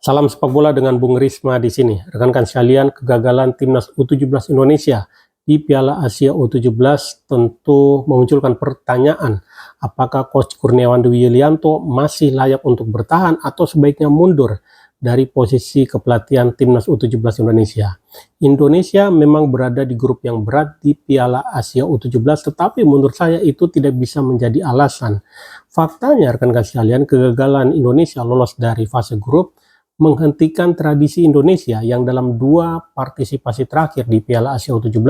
Salam sepak bola dengan Bung Risma di sini. Rekan-rekan sekalian, kegagalan timnas U17 Indonesia di Piala Asia U17 tentu memunculkan pertanyaan, apakah Coach Kurniawan Dwi Yulianto masih layak untuk bertahan atau sebaiknya mundur dari posisi kepelatihan timnas U17 Indonesia. Indonesia memang berada di grup yang berat di Piala Asia U17, tetapi menurut saya itu tidak bisa menjadi alasan. Faktanya, rekan-rekan sekalian, kegagalan Indonesia lolos dari fase grup menghentikan tradisi Indonesia yang dalam dua partisipasi terakhir di Piala Asia U17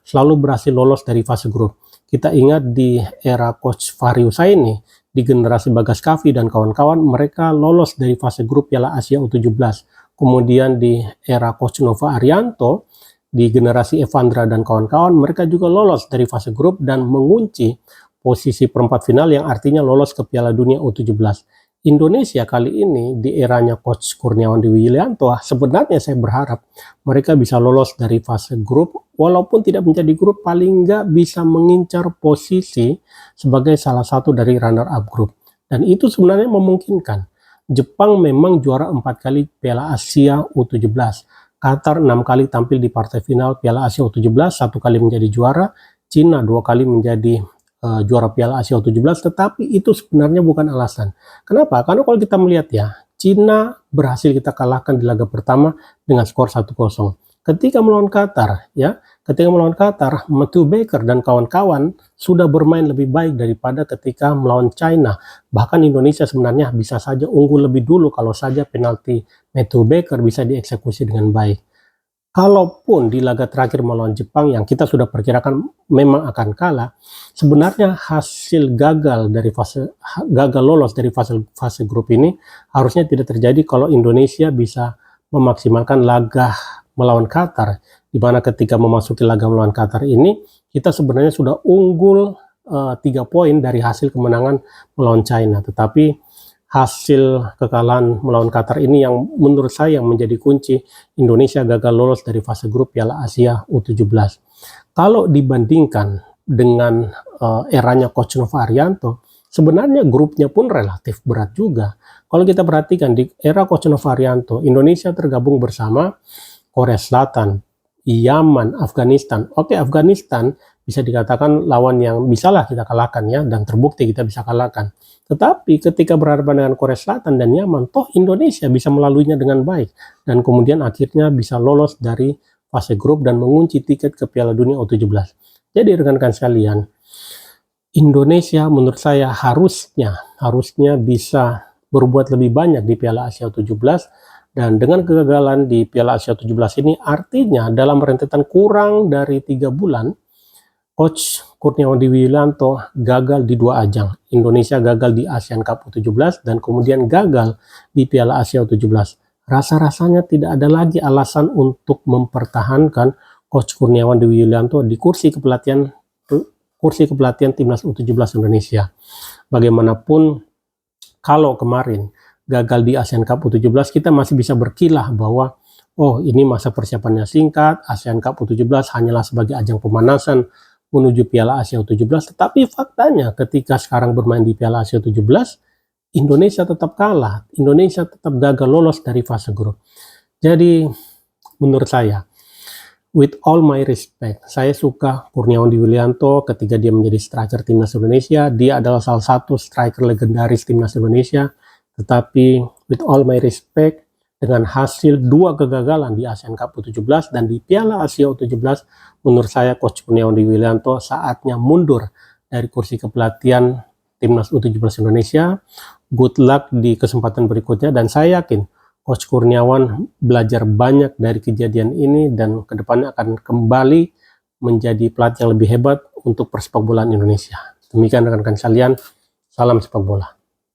selalu berhasil lolos dari fase grup. Kita ingat di era Coach Fahri Husaini, di generasi Bagas Kavi dan kawan-kawan, mereka lolos dari fase grup Piala Asia U17. Kemudian di era Coach Nova Arianto, di generasi Evandra dan kawan-kawan, mereka juga lolos dari fase grup dan mengunci posisi perempat final yang artinya lolos ke Piala Dunia U17. Indonesia kali ini di eranya Coach Kurniawan Dwi Yulianto, sebenarnya saya berharap mereka bisa lolos dari fase grup, walaupun tidak menjadi grup, paling nggak bisa mengincar posisi sebagai salah satu dari runner-up grup. Dan itu sebenarnya memungkinkan. Jepang memang juara 4 kali Piala Asia U17. Qatar 6 kali tampil di partai final Piala Asia U17, 1 kali menjadi juara. Cina 2 kali menjadi juara Piala Asia U17, tetapi itu sebenarnya bukan alasan. Kenapa? Karena kalau kita melihat ya, Cina berhasil kita kalahkan di laga pertama dengan skor 1-0. Ketika melawan Qatar, Matthew Baker dan kawan-kawan sudah bermain lebih baik daripada ketika melawan China. Bahkan Indonesia sebenarnya bisa saja unggul lebih dulu kalau saja penalti Matthew Baker bisa dieksekusi dengan baik. Kalaupun di laga terakhir melawan Jepang yang kita sudah perkirakan memang akan kalah, sebenarnya hasil gagal lolos dari fase grup ini harusnya tidak terjadi kalau Indonesia bisa memaksimalkan laga melawan Qatar, di mana ketika memasuki laga melawan Qatar ini kita sebenarnya sudah unggul 3 poin dari hasil kemenangan melawan China, tetapi hasil kekalahan melawan Qatar ini yang menurut saya menjadi kunci Indonesia gagal lolos dari fase grup Piala Asia U17. Kalau dibandingkan dengan eranya Coach Nova Arianto, sebenarnya grupnya pun relatif berat juga. Kalau kita perhatikan di era Coach Nova Arianto, Indonesia tergabung bersama Korea Selatan, Yaman, Afghanistan. Oke, Afghanistan bisa dikatakan lawan yang bisalah kita kalahkan ya, dan terbukti kita bisa kalahkan. Tetapi ketika berhadapan dengan Korea Selatan dan Yaman, toh Indonesia bisa melaluinya dengan baik. Dan kemudian akhirnya bisa lolos dari fase grup dan mengunci tiket ke Piala Dunia U17. Jadi rekan-rekan sekalian, Indonesia menurut saya harusnya bisa berbuat lebih banyak di Piala Asia U17. Dan dengan kegagalan di Piala Asia U17 ini artinya dalam rentetan kurang dari 3 bulan, Coach Kurniawan Dwi Yulianto gagal di 2 ajang. Indonesia gagal di ASEAN Cup U17 dan kemudian gagal di Piala Asia U17. Rasa-rasanya tidak ada lagi alasan untuk mempertahankan Coach Kurniawan Dwi Yulianto di kursi kepelatihan timnas U17 Indonesia. Bagaimanapun, kalau kemarin gagal di ASEAN Cup U17, kita masih bisa berkilah bahwa oh, ini masa persiapannya singkat, ASEAN Cup U17 hanyalah sebagai ajang pemanasan menuju Piala Asia U17, tetapi faktanya ketika sekarang bermain di Piala Asia U17, Indonesia tetap kalah, Indonesia tetap gagal lolos dari fase grup. Jadi menurut saya, with all my respect, saya suka Kurniawan Dwi Yulianto ketika dia menjadi striker timnas Indonesia. Dia adalah salah satu striker legendaris timnas Indonesia, tetapi with all my respect, dengan hasil 2 kegagalan di ASEAN Cup U17 dan di Piala Asia U17, menurut saya Coach Kurniawan Dwi Yulianto saatnya mundur dari kursi kepelatihan timnas U17 Indonesia. Good luck di kesempatan berikutnya, dan saya yakin Coach Kurniawan belajar banyak dari kejadian ini dan kedepannya akan kembali menjadi pelatih yang lebih hebat untuk persepak bolaan Indonesia. Demikian rekan-rekan sekalian, salam sepak bola.